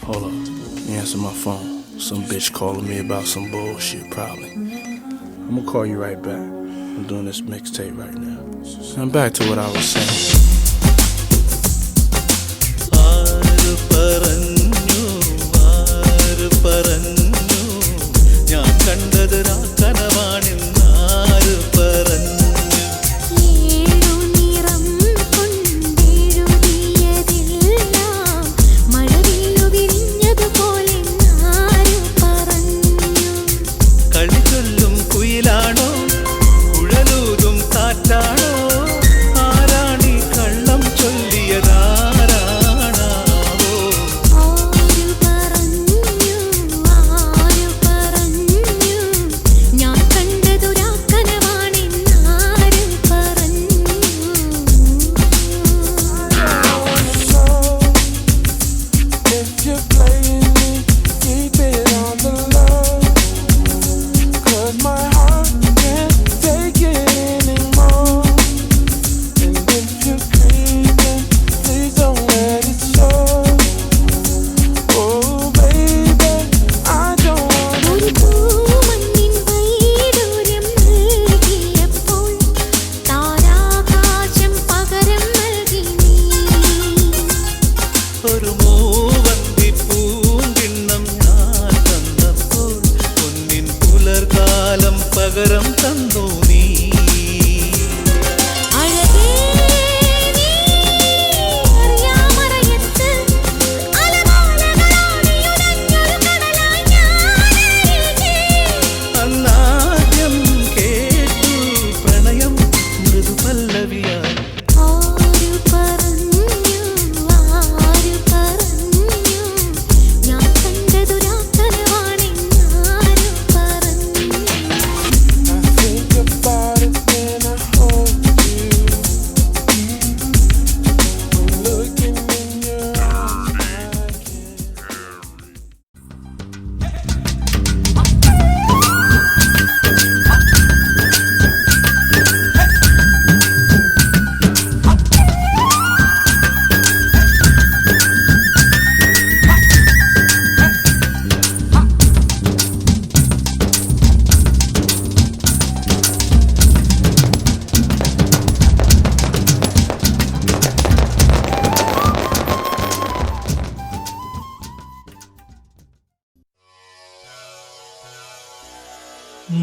Hold up, you answer my phone. Some bitch calling me about some bullshit, probably. I'm gonna call you right back. I'm doing this mixtape right now. I'm back to what I was saying.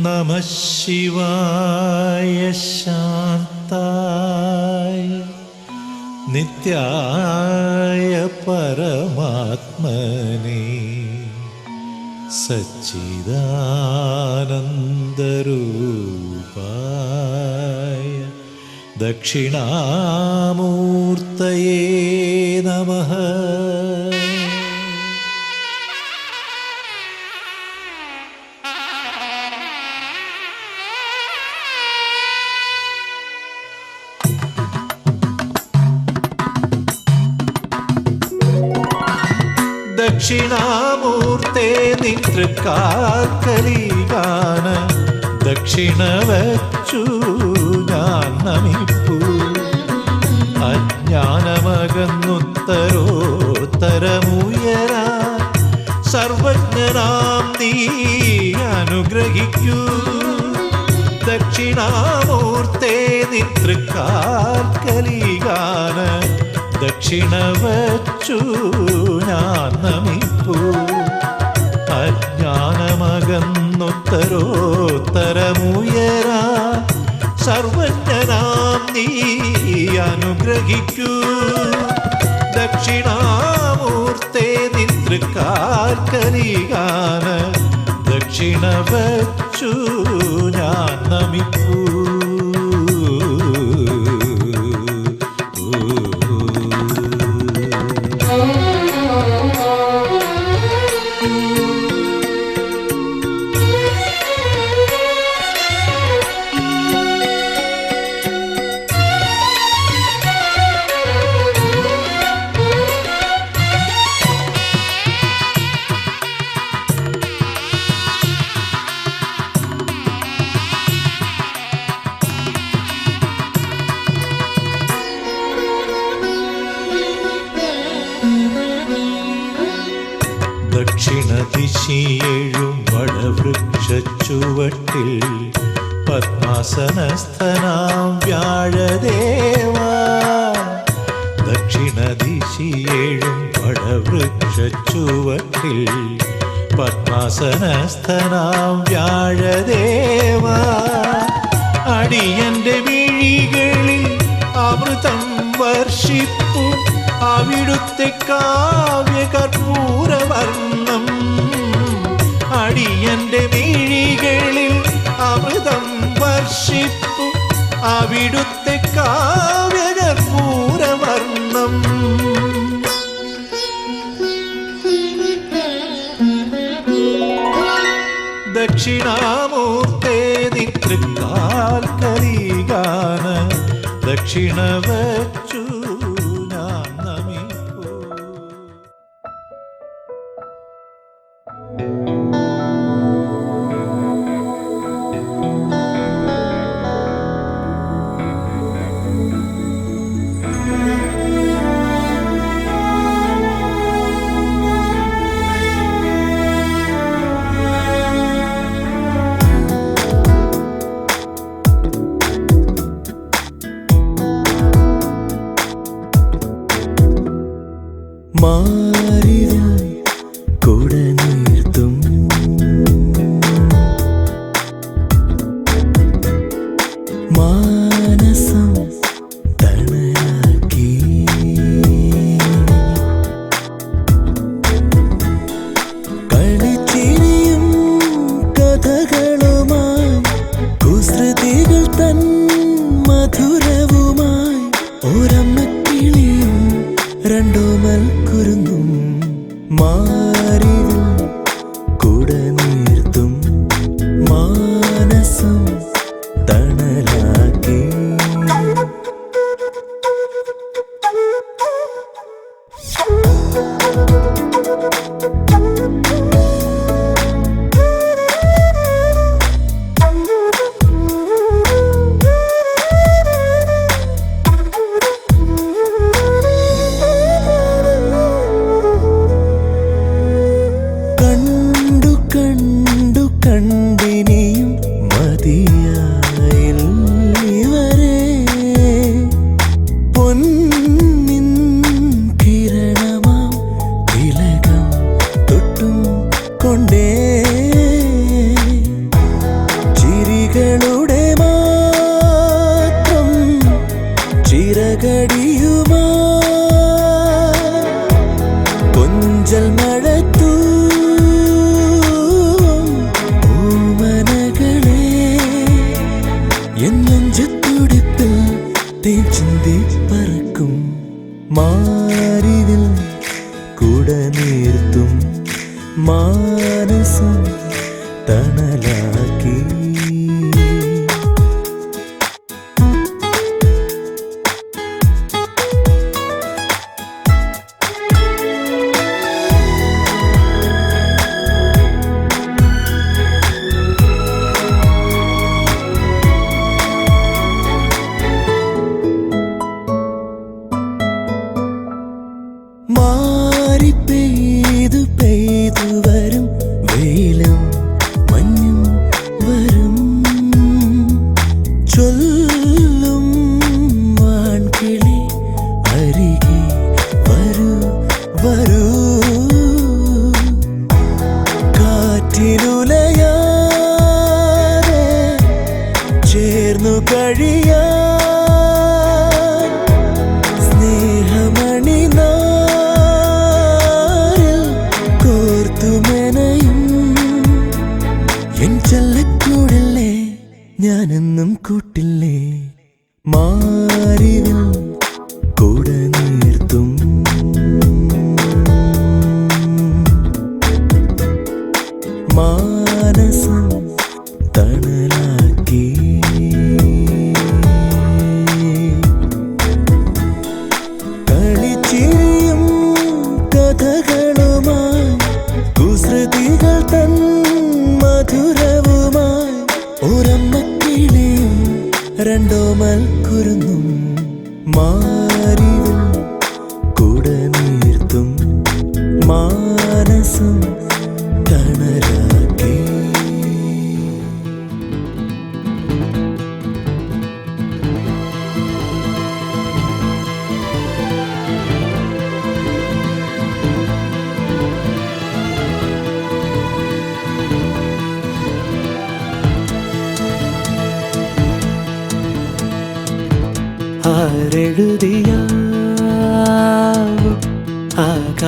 നമഃ ശിവായ ശാന്തായ നിത്യായ പരമാത്മനേ സച്ചിദാനന്ദരൂപായ ദക്ഷിണാമൂർത്തയേ നമഃ. ദക്ഷിണാമൂർത്തേ നിതൃക്കാൽക്കലികാന ദക്ഷിണ വച്ചു ഞാൻ നമിപ്പൂ. അജ്ഞാനമകന്നുത്തരോത്തരമുയരാ സർവജ്ഞനാം നീ അനുഗ്രഹിക്കൂ. ദക്ഷിണാമൂർത്തേ നിതൃക്കാൽക്കലികാന ദക്ഷിണ വച്ചു ഞാൻ നമിപ്പൂ. അജ്ഞാനമകന്നുത്തരോത്തരമുയരാ സർവജ്ഞനാം നീ അനുഗ്രഹിക്കൂ. ദക്ഷിണാമൂർത്തേ നിതൃക്കാൽക്കലികാന ദക്ഷിണ വച്ചു ഞാൻ നമിപ്പൂ. ദിശിയേഴും വടവൃക്ഷച്ചുവട്ടിൽ പത്മാസനസ്ഥനാം വ്യാഴദേവാ. ദക്ഷിണ ദിശിയേഴും വടവൃക്ഷച്ചുവട്ടിൽ പത്മാസനസ്ഥനാം വ്യാഴദേവാ. അടിയന്റെ വിഴികളിൽ അമൃതം വർഷിപ്പു അവിടുത്തെ കാവ്യകർപ്പൂരവർണ്ണം. അടിയന്റെ മിഴികളിൽ അമൃതം വർഷിപ്പു അവിടുത്തെ കാവ്യകർപ്പൂരവർണ്ണം. ദക്ഷിണാമൂർത്തേ നിതൃക്കാൽക്കലിഗാന ദക്ഷിണ വച്ചു ഞാൻ നമിപ്പൂ. മാറിവിൽ കുട നീർത്തും മാനസം തണലാക്കി കളിച്ചിരിയും കഥകളുമായി കുസൃതികൾ തൻ മധുരവുമായി ഒരമ്മക്കിളിയും രണ്ടോമൽ കുരുന്നും മാറിവിൽ കുട നീർത്തും മാനസം തണലാക്കി. കണ്ടിനിയും മതിയായിവരെ പൊന്നിൻ കിരണമാം തിലകം തൊട്ടും കൊണ്ടേ ചിരികളുടെ മാത്രം ചിറകടിയുമാ കൊഞ്ചൽ മഴത്തു നെഞ്ചത്തുടിപ്പിൽ തേൻ ചിന്തി പറക്കും. മാറിവിൽ കുട നീർത്തും മാനസം തണലാക്കി. മാറി പെയ്തു പെയ്തു വരും വെയിലും മഞ്ഞും വരും ചൊല്ലും വാൻകിളി അരികെ വരൂ വരൂ. കാറ്റിലുലയാതെ ചേർന്നു കഴിയാ സ്നേഹമണി എൻ ചല്ലക്കൂടല്ലേ ഞാനെന്നും കൂട്ടില്ലേ. മാറിവിൽ കുട നീർത്തും മാനസം തണലാക്കി. കളിച്ചിരിയും കഥകളുമായി കുസൃതികൾ തൻ മധുരവുമായി ഒരമ്മക്കിളിയും രണ്ടോമൽ കുരുന്നും മാറിവിൽ കുട നീർത്തും മാനസം തണലാക്കി. ആരെഴുതിയാവും ആകാശനീലം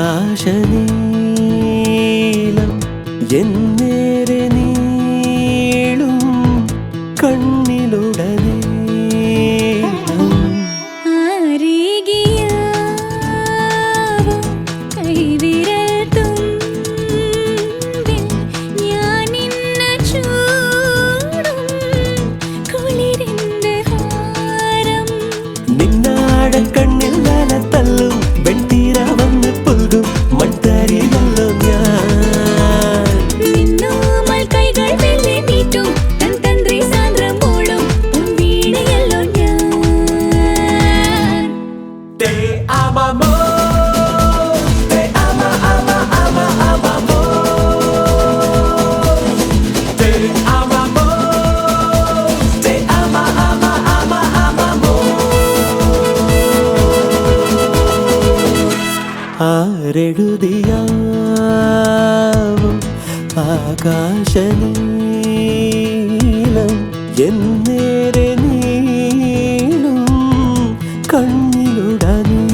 എന്നേരെ നീളും കണ്ണിലുടനീളം. ആരേകിയാവും കൈവിരൽ തുമ്പിൽ ഞാൻ നിന്ന ചൂടും കുളിരിന്റെ ഹാരം. നിന്നാടക്കണ്ണിൽ വല തല്ലും വെൺതീര വന്ന് പുൽകും മൺതരിയല്ലോ ഞാൻ. നിന്നോമൽ കൈകൾ വെള്ളി നീട്ടും തൻ തന്ത്രി സാന്ദ്രം പോളും വീണയല്ലോ ഞാൻ. Te amamos, te ama, ama, ama, amamos. Te amamos, te ama, ama, ama, amamos. ആരെഴുതിയാവും ആകാശനീലം എന്നേരെ നീളും കണ്ണിലുടനീളം.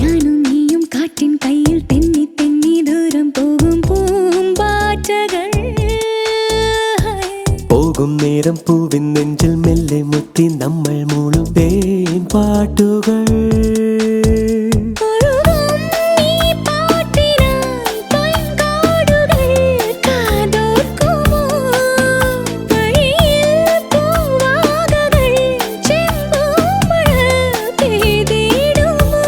ഞാനും നീയും കാറ്റിൻ കയ്യിൽ തെന്നി തെന്നി ദൂരം പോകും പൂമ്പാറ്റകൾ. പോകും നേരം പൂവിൻ നെഞ്ചിൽ മെല്ലെ മുത്തി നമ്മൾ മൂളും തേൻ പാട്ടുകൾ. ഒഴുകും ഈ പാട്ടിനായി പൊൻകാടുകൾ കാതോർക്കുമോ? വഴിയിൽ പൂവാകകൾ ചെമ്പൂമഴ പെയ്തിടുമോ?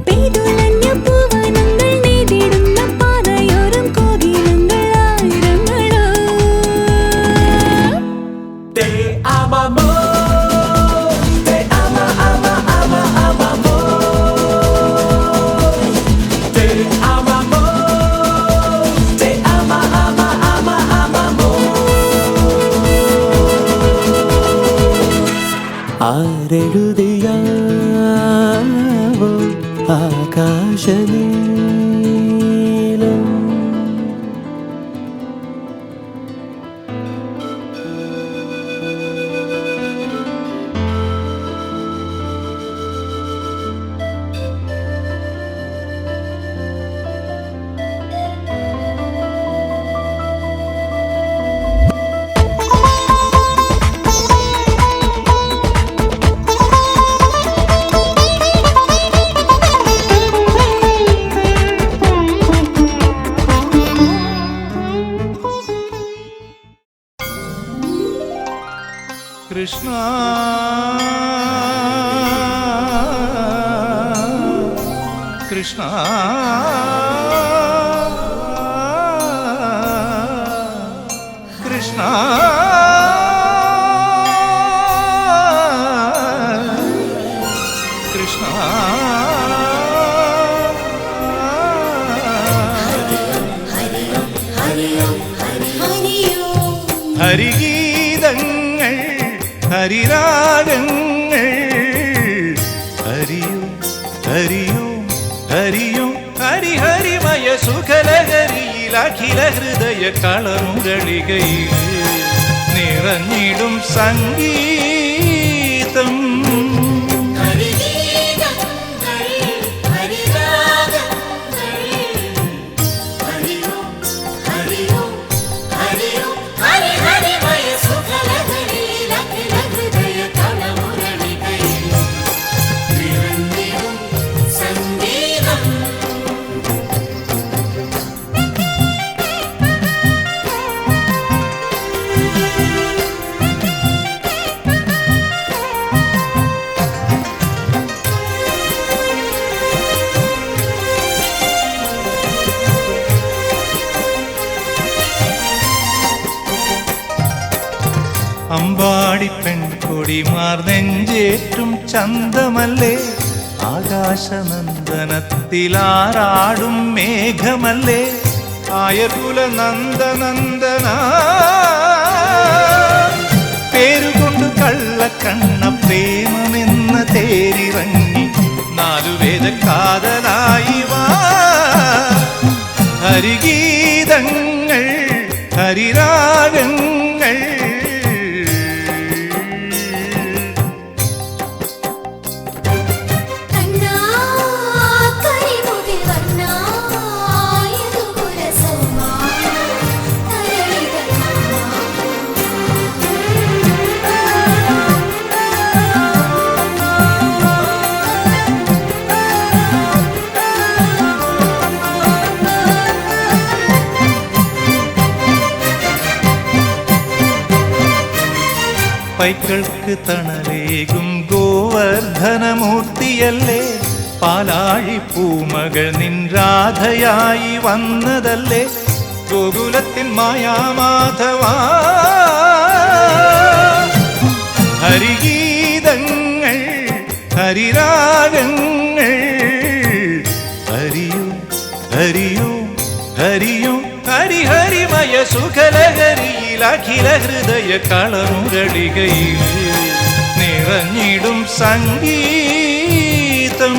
പെയ്തുലഞ്ഞ പൂവനങ്ങൾ നെയ്തിടുന്ന പാതയോരം കോകിലങ്ങൾ ആയിരങ്ങളോ. Te amamos, te ama, ama, ama, amamos. Te amamos, te ama, ama, ama, amamos. ആരെഴുതിയാവോ ആകാശനീലം. Krishna Krishna Krishna Krishna ഹരിഗീതങ്ങൾ ഹരിരാഗങ്ങൾ ഹരിയോ ഹരിയോ ഹരിയോ ഹരിഹരിമയ സുഖലഹരിയിൽ അഖില ഹൃദയ കളമുകളികയിൽ നിറഞ്ഞിടും സംഗീതം. സംഗീതം അമ്പാടി പെൺകൊടിമാർ നെഞ്ചേറ്റും ചന്തമല്ലേ, ആകാശനന്ദനത്തിലാറാടും മേഘമല്ലേ, ആയകുല നന്ദനന്ദന പേരുകൊണ്ട് കള്ളക്കണ്ണ പ്രേമമെന്ന തേരിറങ്ങി നാലുവേദ കാതലായി വാ. ഹരിഗീതങ്ങൾ ഹരിരാഗങ്ങൾ പൈക്കൾക്ക് തണലേകും ഗോവർദ്ധനമൂർത്തിയല്ലേ, പാലാഴി പൂമകൾ നിൻ രാധയായി വന്നതല്ലേ, ഗോകുലത്തിൻ മായാമാധവ. ഹരിഗീതങ്ങൾ ഹരിരാഗങ്ങൾ ഹരിയോ ഹരിയോ ഹരിയോ ഹരിഹരിമയ സുഖലഹരിയിലഖില ഹൃദയ കളമുരളികയിൽ നിറഞ്ഞിടും സംഗീതം.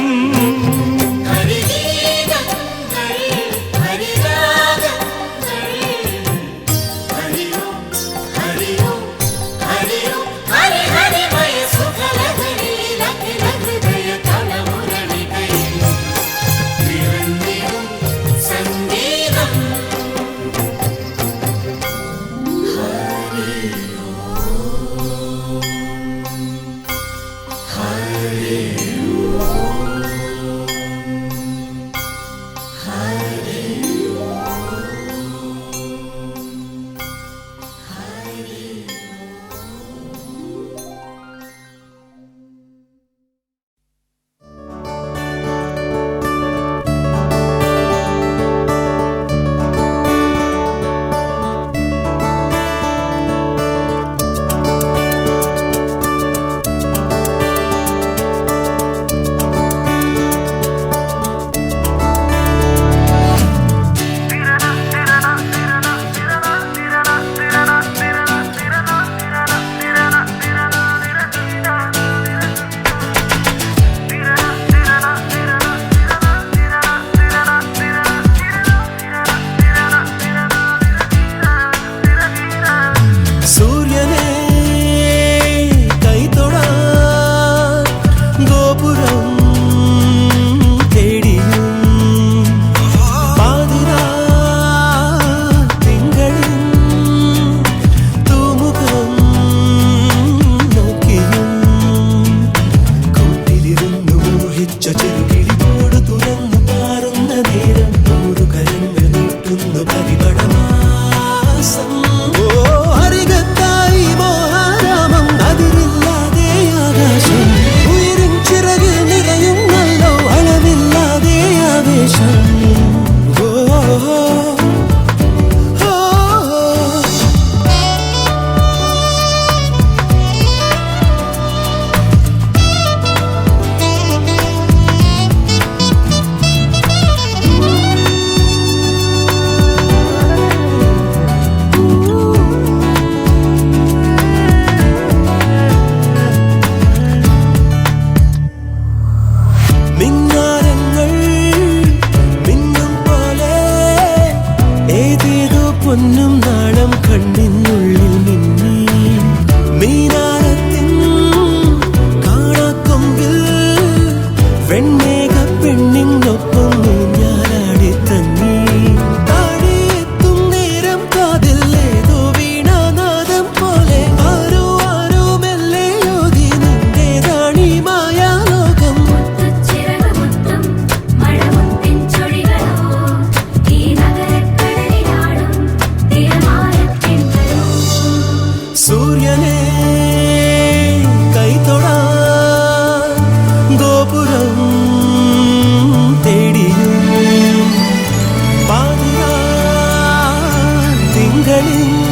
തിങ്കളിൽ